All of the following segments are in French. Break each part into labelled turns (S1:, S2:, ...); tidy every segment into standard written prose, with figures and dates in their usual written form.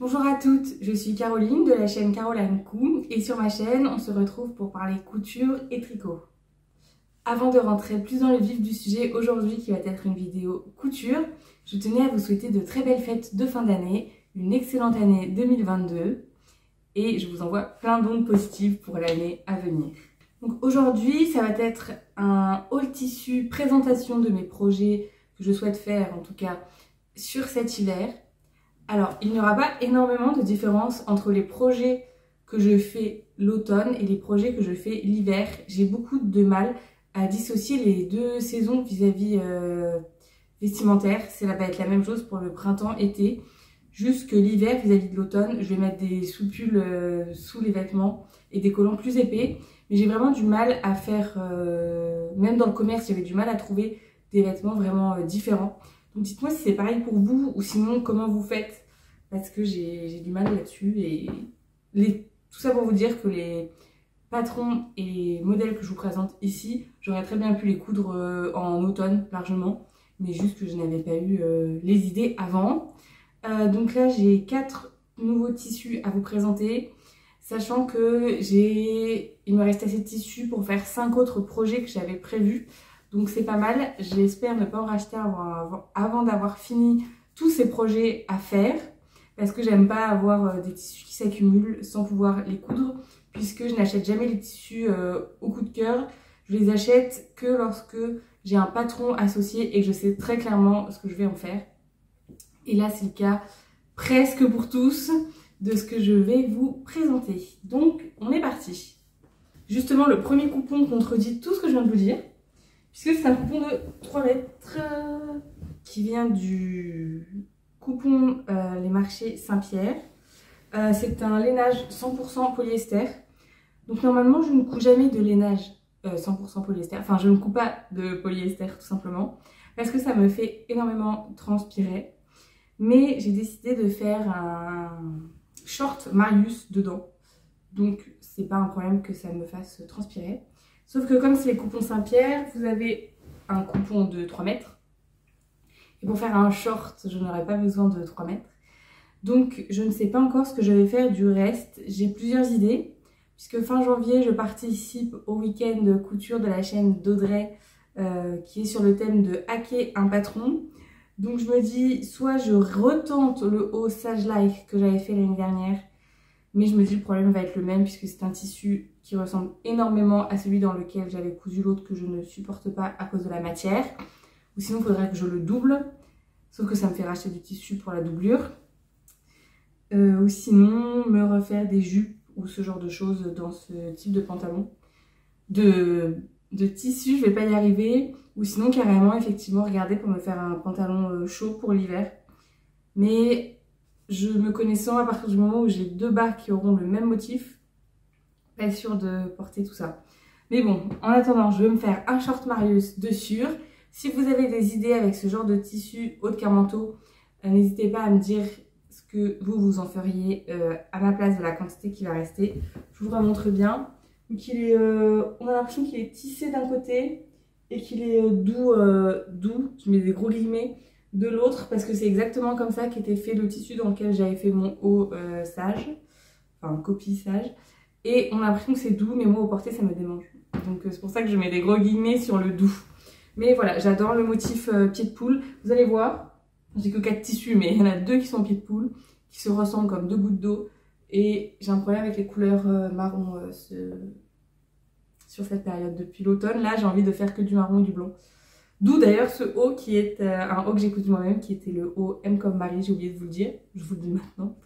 S1: Bonjour à toutes, je suis Caroline de la chaîne Caroline Cou et sur ma chaîne on se retrouve pour parler couture et tricot. Avant de rentrer plus dans le vif du sujet aujourd'hui qui va être une vidéo couture, je tenais à vous souhaiter de très belles fêtes de fin d'année, une excellente année 2022 et je vous envoie plein d'ondes positives pour l'année à venir. Donc aujourd'hui ça va être un haul tissu présentation de mes projets que je souhaite faire en tout cas sur cet hiver. Alors, il n'y aura pas énormément de différence entre les projets que je fais l'automne et les projets que je fais l'hiver. J'ai beaucoup de mal à dissocier les deux saisons vis-à-vis vestimentaire. Ça va être la même chose pour le printemps-été. Juste que l'hiver vis-à-vis de l'automne, je vais mettre des sous-pulls sous les vêtements et des collants plus épais. Mais j'ai vraiment du mal à faire, même dans le commerce, j'avais du mal à trouver des vêtements vraiment différents. Donc dites-moi si c'est pareil pour vous ou sinon comment vous faites parce que j'ai du mal là-dessus et tout ça pour vous dire que les patrons et les modèles que je vous présente ici, j'aurais très bien pu les coudre en automne largement, mais juste que je n'avais pas eu les idées avant. Donc là j'ai 4 nouveaux tissus à vous présenter, sachant que il me reste assez de tissus pour faire 5 autres projets que j'avais prévus. Donc c'est pas mal, j'espère ne pas en racheter avant d'avoir fini tous ces projets à faire parce que j'aime pas avoir des tissus qui s'accumulent sans pouvoir les coudre puisque je n'achète jamais les tissus au coup de cœur. Je les achète que lorsque j'ai un patron associé et que je sais très clairement ce que je vais en faire. Et là c'est le cas presque pour tous de ce que je vais vous présenter. Donc on est parti. Justement le premier coupon contredit tout ce que je viens de vous dire. Puisque c'est un coupon de 3 mètres qui vient du coupon Les Marchés Saint-Pierre. C'est un lainage 100% polyester. Donc normalement je ne couds jamais de lainage 100% polyester. Enfin je ne couds pas de polyester tout simplement. Parce que ça me fait énormément transpirer. Mais j'ai décidé de faire un short Marius dedans. Donc c'est pas un problème que ça me fasse transpirer. Sauf que comme c'est les coupons Saint-Pierre, vous avez un coupon de 3 mètres. Et pour faire un short, je n'aurai pas besoin de 3 mètres. Donc je ne sais pas encore ce que je vais faire du reste. J'ai plusieurs idées. Puisque fin janvier, je participe au week-end de couture de la chaîne d'Audrey qui est sur le thème de hacker un patron. Donc je me dis, soit je retente le haut Sage Life que j'avais fait l'année dernière. Mais je me dis le problème va être le même puisque c'est un tissu qui ressemble énormément à celui dans lequel j'avais cousu l'autre que je ne supporte pas à cause de la matière. Ou sinon il faudrait que je le double, sauf que ça me fait racheter du tissu pour la doublure. Ou sinon me refaire des jupes ou ce genre de choses dans ce type de pantalon. De tissu, je vais pas y arriver. Ou sinon carrément effectivement regarder pour me faire un pantalon chaud pour l'hiver. Mais je me connaissant, à partir du moment où j'ai 2 bas qui auront le même motif, pas sûre de porter tout ça. Mais bon, en attendant, je vais me faire un short Marius de sûr. Si vous avez des idées avec ce genre de tissu haut de qu'un manteau, n'hésitez pas à me dire ce que vous en feriez à ma place de la quantité qui va rester. Je vous remontre bien. Donc on a l'impression qu'il est tissé d'un côté et qu'il est doux, je mets des gros guillemets, de l'autre parce que c'est exactement comme ça qu'était fait le tissu dans lequel j'avais fait mon haut Sage, enfin copie Sage, et on a l'impression que c'est doux mais moi au porté ça me démange, donc c'est pour ça que je mets des gros guillemets sur le doux. Mais voilà, j'adore le motif pied de poule. Vous allez voir, j'ai que 4 tissus mais il y en a 2 qui sont pied de poule, qui se ressemblent comme 2 gouttes d'eau, et j'ai un problème avec les couleurs marron sur cette période. Depuis l'automne là j'ai envie de faire que du marron et du blanc. D'où d'ailleurs ce haut qui est un haut que j'ai cousu moi-même, qui était le haut M comme Marie, j'ai oublié de vous le dire, je vous le dis maintenant.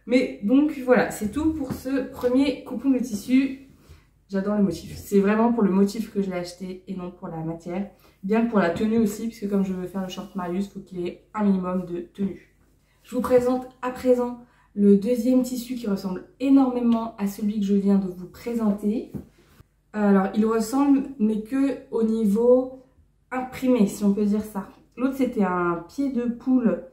S1: Mais donc voilà, c'est tout pour ce premier coupon de tissu. J'adore le motif, c'est vraiment pour le motif que je l'ai acheté et non pour la matière. Bien que pour la tenue aussi, puisque comme je veux faire le short Marius, il faut qu'il ait un minimum de tenue. Je vous présente à présent le deuxième tissu qui ressemble énormément à celui que je viens de vous présenter. Alors il ressemble mais que au niveau imprimé, si on peut dire ça. L'autre c'était un pied de poule,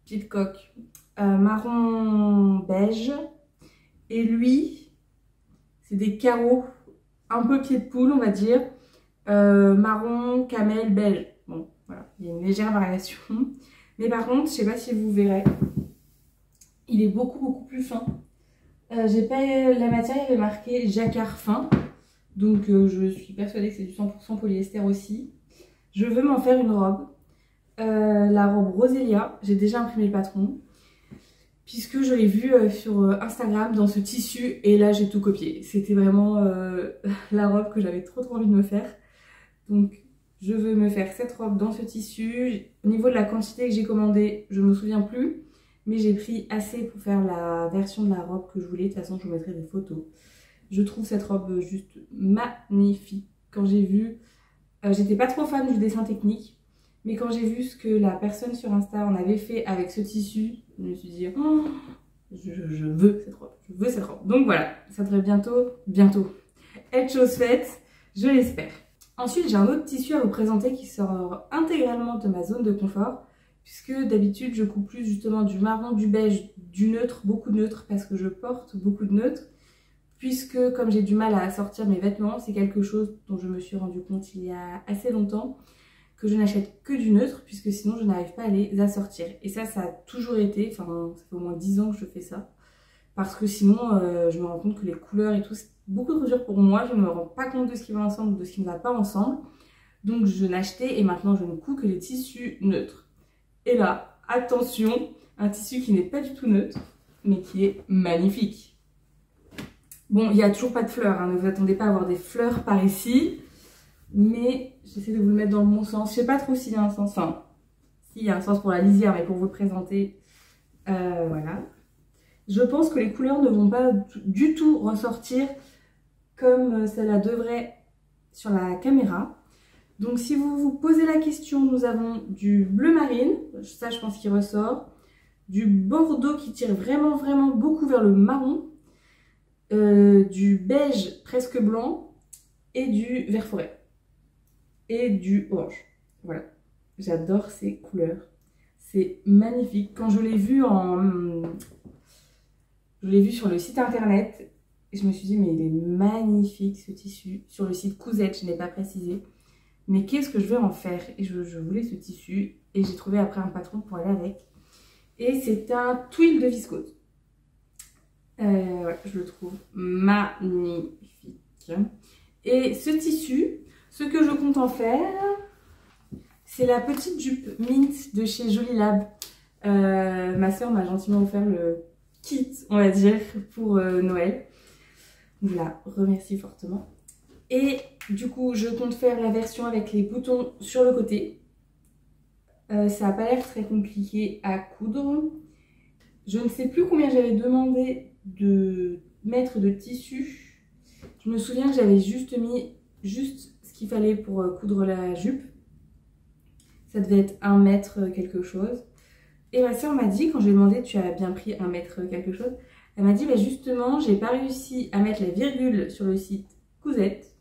S1: pied de coq, marron beige. Et lui, c'est des carreaux, un peu pied de poule on va dire, marron, camel, beige. Bon voilà, il y a une légère variation. Mais par contre, je sais pas si vous verrez, il est beaucoup plus fin. J'ai pas la matière, il avait marqué jacquard fin. Donc je suis persuadée que c'est du 100% polyester aussi. Je veux m'en faire une robe. La robe Roselia, j'ai déjà imprimé le patron. Puisque je l'ai vu sur Instagram dans ce tissu et là j'ai tout copié. C'était vraiment la robe que j'avais trop envie de me faire. Donc je veux me faire cette robe dans ce tissu. Au niveau de la quantité que j'ai commandée, je ne me souviens plus. Mais j'ai pris assez pour faire la version de la robe que je voulais. De toute façon je vous mettrai des photos. Je trouve cette robe juste magnifique. Quand j'ai vu, j'étais pas trop fan du dessin technique. Mais quand j'ai vu ce que la personne sur Insta en avait fait avec ce tissu, je me suis dit, oh, je veux cette robe, je veux cette robe. Donc voilà, ça devrait bientôt être chose faite, je l'espère. Ensuite, j'ai un autre tissu à vous présenter qui sort intégralement de ma zone de confort, puisque d'habitude, je coupe plus justement du marron, du beige, du neutre, beaucoup de neutre, parce que je porte beaucoup de neutre. Puisque comme j'ai du mal à sortir mes vêtements, c'est quelque chose dont je me suis rendu compte il y a assez longtemps, que je n'achète que du neutre, puisque sinon je n'arrive pas à les assortir. Et ça a toujours été, enfin ça fait au moins 10 ans que je fais ça, parce que sinon je me rends compte que les couleurs et tout, c'est beaucoup trop dur pour moi, je ne me rends pas compte de ce qui va ensemble ou de ce qui ne va pas ensemble. Donc je n'achetais et maintenant je ne couds que les tissus neutres. Et là, attention, un tissu qui n'est pas du tout neutre, mais qui est magnifique. Bon, il n'y a toujours pas de fleurs, hein, ne vous attendez pas à avoir des fleurs par ici. Mais j'essaie de vous le mettre dans le bon sens. Je sais pas trop s'il y a un sens. Enfin, s'il y a un sens pour la lisière, mais pour vous le présenter, voilà. Je pense que les couleurs ne vont pas du tout ressortir comme cela devrait sur la caméra. Donc si vous vous posez la question, nous avons du bleu marine, ça je pense qu'il ressort, du bordeaux qui tire vraiment beaucoup vers le marron, du beige presque blanc et du vert forêt. Et du orange. Voilà. J'adore ces couleurs. C'est magnifique. Quand je l'ai vu sur le site internet, je me suis dit mais il est magnifique ce tissu. Sur le site Cousette, je n'ai pas précisé. Mais qu'est-ce que je vais en faire? Et je voulais ce tissu et j'ai trouvé après un patron pour aller avec. Et c'est un twill de viscose. Ouais, je le trouve magnifique. Et ce tissu, ce que je compte en faire, c'est la petite jupe Mint de chez Jolie Lab. Ma soeur m'a gentiment offert le kit, on va dire, pour Noël. Je la remercie fortement. Et du coup, je compte faire la version avec les boutons sur le côté. Ça n'a pas l'air très compliqué à coudre. Je ne sais plus combien j'avais demandé de mettre de tissu. Je me souviens que j'avais juste mis ce qu'il fallait pour coudre la jupe. Ça devait être 1 mètre quelque chose. Et ma soeur m'a dit, quand je lui ai demandé tu as bien pris 1 mètre quelque chose, elle m'a dit bah justement j'ai pas réussi à mettre la virgule sur le site Cousette.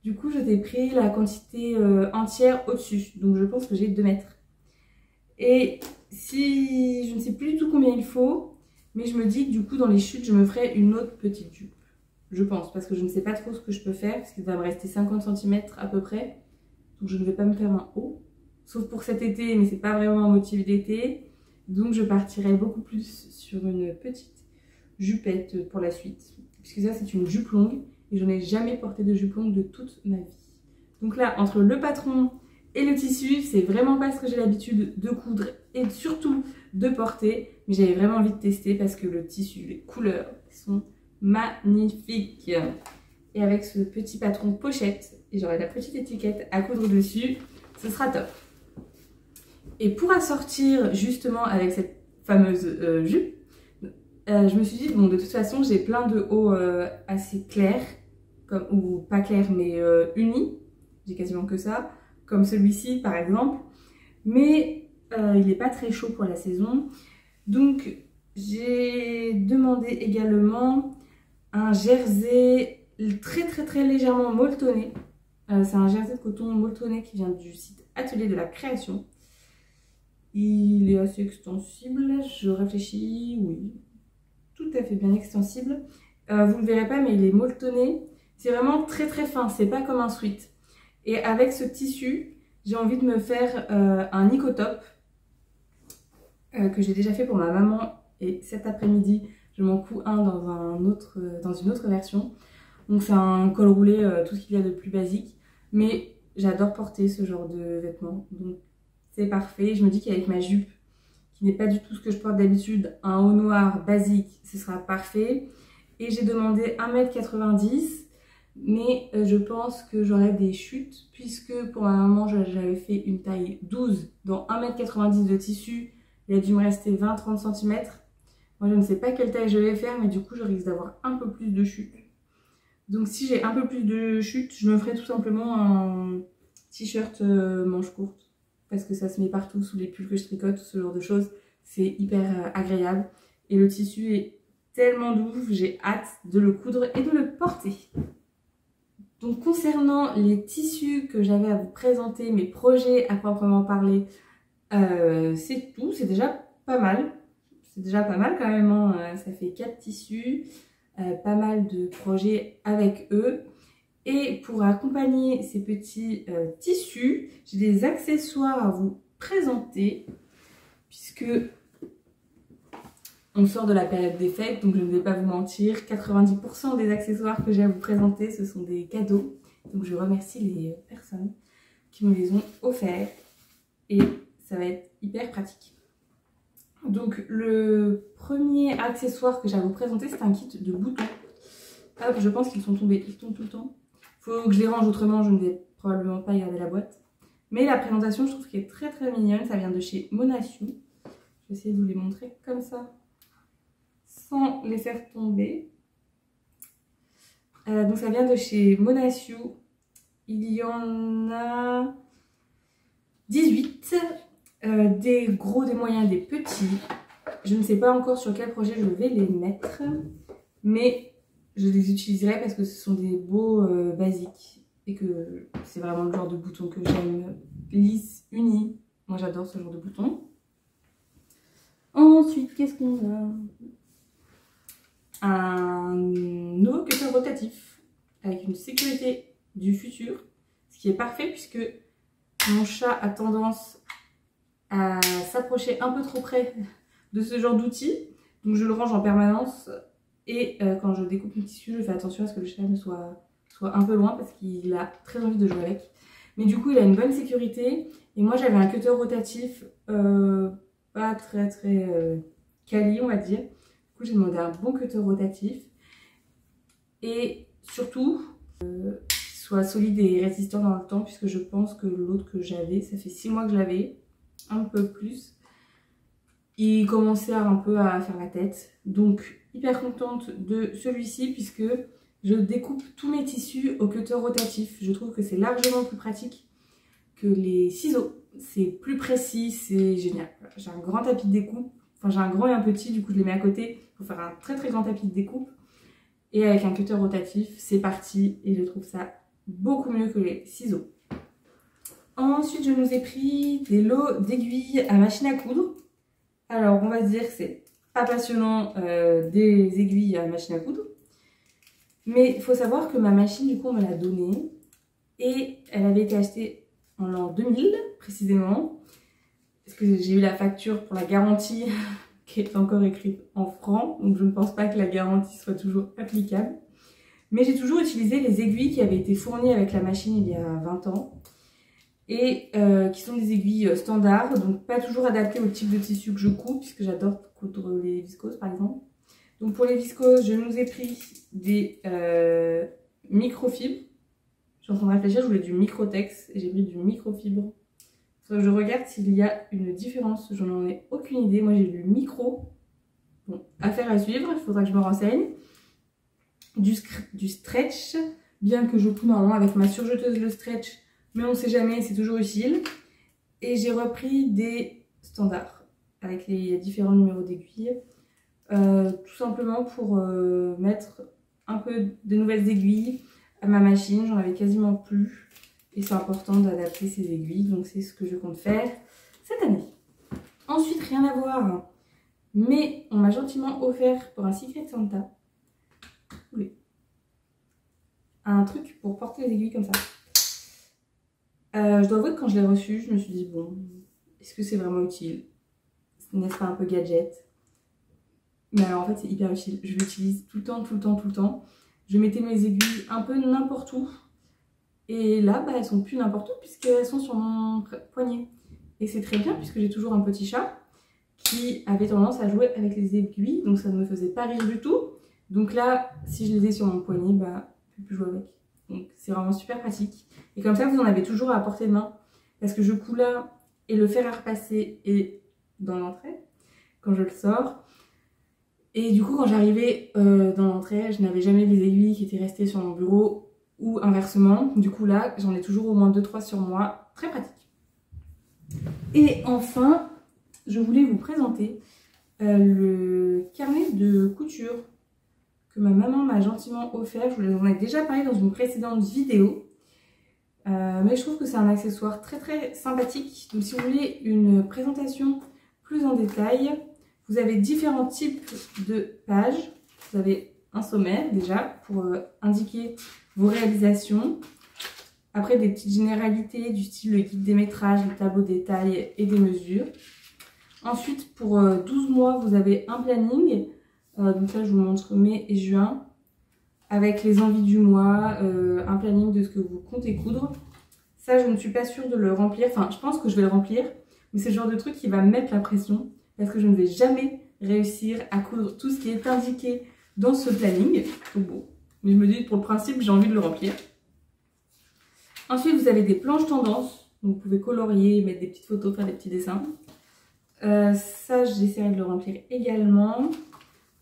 S1: Du coup je t'ai pris la quantité entière au-dessus. Donc je pense que j'ai 2 mètres. Et si je ne sais plus du tout combien il faut, mais je me dis que du coup dans les chutes je me ferai une autre petite jupe. Je pense, parce que je ne sais pas trop ce que je peux faire, parce qu'il va me rester 50 cm à peu près. Donc je ne vais pas me faire un haut. Sauf pour cet été, mais c'est pas vraiment un motif d'été. Donc je partirai beaucoup plus sur une petite jupette pour la suite. Puisque ça c'est une jupe longue. Et je n'ai jamais porté de jupe longue de toute ma vie. Donc là, entre le patron et le tissu, c'est vraiment pas ce que j'ai l'habitude de coudre. Et surtout de porter. Mais j'avais vraiment envie de tester parce que le tissu, les couleurs sont magnifiques. Et avec ce petit patron pochette, et j'aurai la petite étiquette à coudre dessus, ce sera top. Et pour assortir justement avec cette fameuse jupe, je me suis dit, bon de toute façon j'ai plein de hauts assez clairs, ou pas clairs mais unis, j'ai quasiment que ça, comme celui-ci par exemple, mais il n'est pas très chaud pour la saison. Donc j'ai demandé également un jersey très légèrement molletonné. C'est un jersey de coton molletonné qui vient du site Atelier de la Création. Il est assez extensible, je réfléchis, oui, tout à fait bien extensible. Vous ne le verrez pas, mais il est molletonné. C'est vraiment très fin, c'est pas comme un sweat. Et avec ce tissu, j'ai envie de me faire un nicotop que j'ai déjà fait pour ma maman et cet après-midi je m'en couds un dans une autre version. Donc c'est un col roulé, tout ce qu'il y a de plus basique, mais j'adore porter ce genre de vêtements, donc c'est parfait. Je me dis qu'avec ma jupe, qui n'est pas du tout ce que je porte d'habitude, un haut noir basique, ce sera parfait. Et j'ai demandé 1,90 m, mais je pense que j'aurai des chutes, puisque pour ma maman, j'avais fait une taille 12 dans 1,90 m de tissu. Il a dû me rester 20-30 cm. Moi, je ne sais pas quelle taille je vais faire, mais du coup, je risque d'avoir un peu plus de chutes. Donc, si j'ai un peu plus de chutes, je me ferai tout simplement un t-shirt manche courte, parce que ça se met partout, sous les pulls que je tricote, ce genre de choses. C'est hyper agréable. Et le tissu est tellement doux, j'ai hâte de le coudre et de le porter. Donc concernant les tissus que j'avais à vous présenter, mes projets à proprement parler, c'est tout, c'est déjà pas mal. C'est déjà pas mal quand même, hein. Ça fait 4 tissus, pas mal de projets avec eux. Et pour accompagner ces petits tissus, j'ai des accessoires à vous présenter, puisque on sort de la période des fêtes, donc je ne vais pas vous mentir, 90% des accessoires que j'ai à vous présenter, ce sont des cadeaux. Donc je remercie les personnes qui me les ont offerts et ça va être hyper pratique. Donc le premier accessoire que j'ai à vous présenter, c'est un kit de boutons. Hop, je pense qu'ils sont tombés, ils tombent tout le temps. Faut que je les range autrement, je ne vais probablement pas garder la boîte. Mais la présentation, je trouve qu'elle est très très mignonne, ça vient de chez Mona Sue. Je vais essayer de vous les montrer comme ça, sans les faire tomber. Donc ça vient de chez Mona Sue. Il y en a 18, des gros, des moyens, des petits. Je ne sais pas encore sur quel projet je vais les mettre, mais je les utiliserai parce que ce sont des beaux basiques et que c'est vraiment le genre de bouton que j'aime, lisse, uni. Moi j'adore ce genre de bouton. Ensuite, qu'est-ce qu'on a? Un nouveau cutter rotatif avec une sécurité du futur, ce qui est parfait puisque mon chat a tendance à s'approcher un peu trop près de ce genre d'outil, donc je le range en permanence et quand je découpe le tissu, je fais attention à ce que le chat ne soit un peu loin parce qu'il a très envie de jouer avec. Mais du coup, il a une bonne sécurité et moi j'avais un cutter rotatif pas très quali, on va dire. Du coup, j'ai demandé un bon cutter rotatif et surtout qu'il soit solide et résistant dans le temps, puisque je pense que l'autre que j'avais, ça fait 6 mois que je l'avais, un peu plus. Il commençait un peu à faire la tête, donc hyper contente de celui-ci puisque je découpe tous mes tissus au cutter rotatif. Je trouve que c'est largement plus pratique que les ciseaux. C'est plus précis, c'est génial. J'ai un grand tapis de découpe. Enfin, j'ai un grand et un petit, du coup je les mets à côté pour faire un très grand tapis de découpe. Et avec un cutter rotatif, c'est parti. Et je trouve ça beaucoup mieux que les ciseaux. Ensuite, je nous ai pris des lots d'aiguilles à machine à coudre. Alors, on va se dire que c'est pas passionnant des aiguilles à machine à coudre. Mais il faut savoir que ma machine, du coup, on me l'a donnée. Et elle avait été achetée en l'an 2000, précisément. Parce que j'ai eu la facture pour la garantie qui est encore écrite en francs. Donc je ne pense pas que la garantie soit toujours applicable. Mais j'ai toujours utilisé les aiguilles qui avaient été fournies avec la machine il y a 20 ans. Et qui sont des aiguilles standards. Donc pas toujours adaptées au type de tissu que je couds. Puisque j'adore coudre les viscoses par exemple. Donc pour les viscoses, je nous ai pris des microfibres. Je suis en train de réfléchir, je voulais du microtex. Et j'ai pris du microfibre. Je regarde s'il y a une différence, je n'en ai aucune idée. Moi j'ai lu micro, bon, affaire à suivre, il faudra que je me renseigne. Du stretch, bien que je couds normalement avec ma surjeteuse le stretch, mais on ne sait jamais, c'est toujours utile. Et j'ai repris des standards avec les différents numéros d'aiguilles, tout simplement pour mettre un peu de nouvelles aiguilles à ma machine, j'en avais quasiment plus. Et c'est important d'adapter ces aiguilles, donc c'est ce que je compte faire cette année. Ensuite, rien à voir, mais on m'a gentiment offert pour un Secret Santa un truc pour porter les aiguilles comme ça. Je dois avouer que quand je l'ai reçu, je me suis dit, bon, est-ce que c'est vraiment utile? N'est-ce pas un peu gadget? Mais alors en fait c'est hyper utile, je l'utilise tout le temps, tout le temps, tout le temps. Je mettais mes aiguilles un peu n'importe où. Et là, bah, elles sont plus n'importe où puisqu'elles sont sur mon poignet. Et c'est très bien puisque j'ai toujours un petit chat qui avait tendance à jouer avec les aiguilles. Donc ça ne me faisait pas rire du tout. Donc là, si je les ai sur mon poignet, bah, je ne peux plus jouer avec. Donc c'est vraiment super pratique. Et comme ça, vous en avez toujours à portée de main. Parce que je couds là et le fer à repasser est dans l'entrée quand je le sors. Et du coup, quand j'arrivais dans l'entrée, je n'avais jamais les aiguilles qui étaient restées sur mon bureau ou inversement. Du coup là, j'en ai toujours au moins 2-3 sur moi. Très pratique. Et enfin, je voulais vous présenter le carnet de couture que ma maman m'a gentiment offert. Je vous en ai déjà parlé dans une précédente vidéo. Mais je trouve que c'est un accessoire très très sympathique. Donc si vous voulez une présentation plus en détail, vous avez différents types de pages. Vous avez un sommaire déjà pour indiquer vos réalisations. Après des petites généralités du style le guide des métrages, le tableau des tailles et des mesures. Ensuite pour 12 mois vous avez un planning. Donc là je vous montre mai et juin. Avec les envies du mois, un planning de ce que vous comptez coudre. Ça je ne suis pas sûre de le remplir. Enfin je pense que je vais le remplir. Mais c'est le genre de truc qui va me mettre la pression. Parce que je ne vais jamais réussir à coudre tout ce qui est indiqué dans ce planning. Donc bon, mais je me dis pour le principe j'ai envie de le remplir. Ensuite vous avez des planches tendances. Donc vous pouvez colorier, mettre des petites photos, faire des petits dessins. Ça j'essaierai de le remplir également.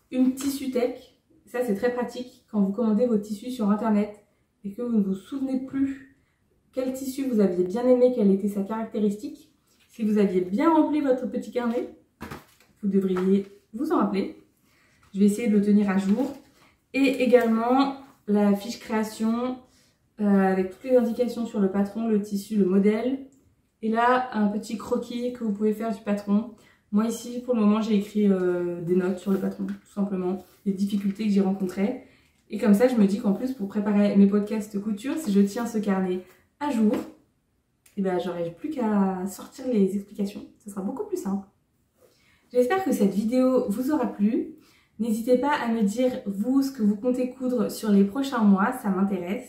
S1: Une tissu tech. Ça c'est très pratique quand vous commandez vos tissus sur internet et que vous ne vous souvenez plus quel tissu vous aviez bien aimé, quelle était sa caractéristique. Si vous aviez bien rempli votre petit carnet, vous devriez vous en rappeler. Je vais essayer de le tenir à jour. Et également la fiche création avec toutes les indications sur le patron, le tissu, le modèle. Et là, un petit croquis que vous pouvez faire du patron. Moi ici, pour le moment, j'ai écrit des notes sur le patron, tout simplement. Les difficultés que j'ai rencontrées. Et comme ça, je me dis qu'en plus, pour préparer mes podcasts couture, si je tiens ce carnet à jour, et ben, j'aurai plus qu'à sortir les explications. Ça sera beaucoup plus simple. J'espère que cette vidéo vous aura plu. N'hésitez pas à me dire, vous, ce que vous comptez coudre sur les prochains mois. Ça m'intéresse.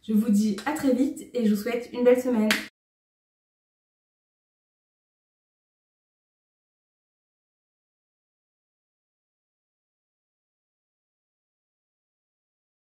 S1: Je vous dis à très vite et je vous souhaite une belle semaine.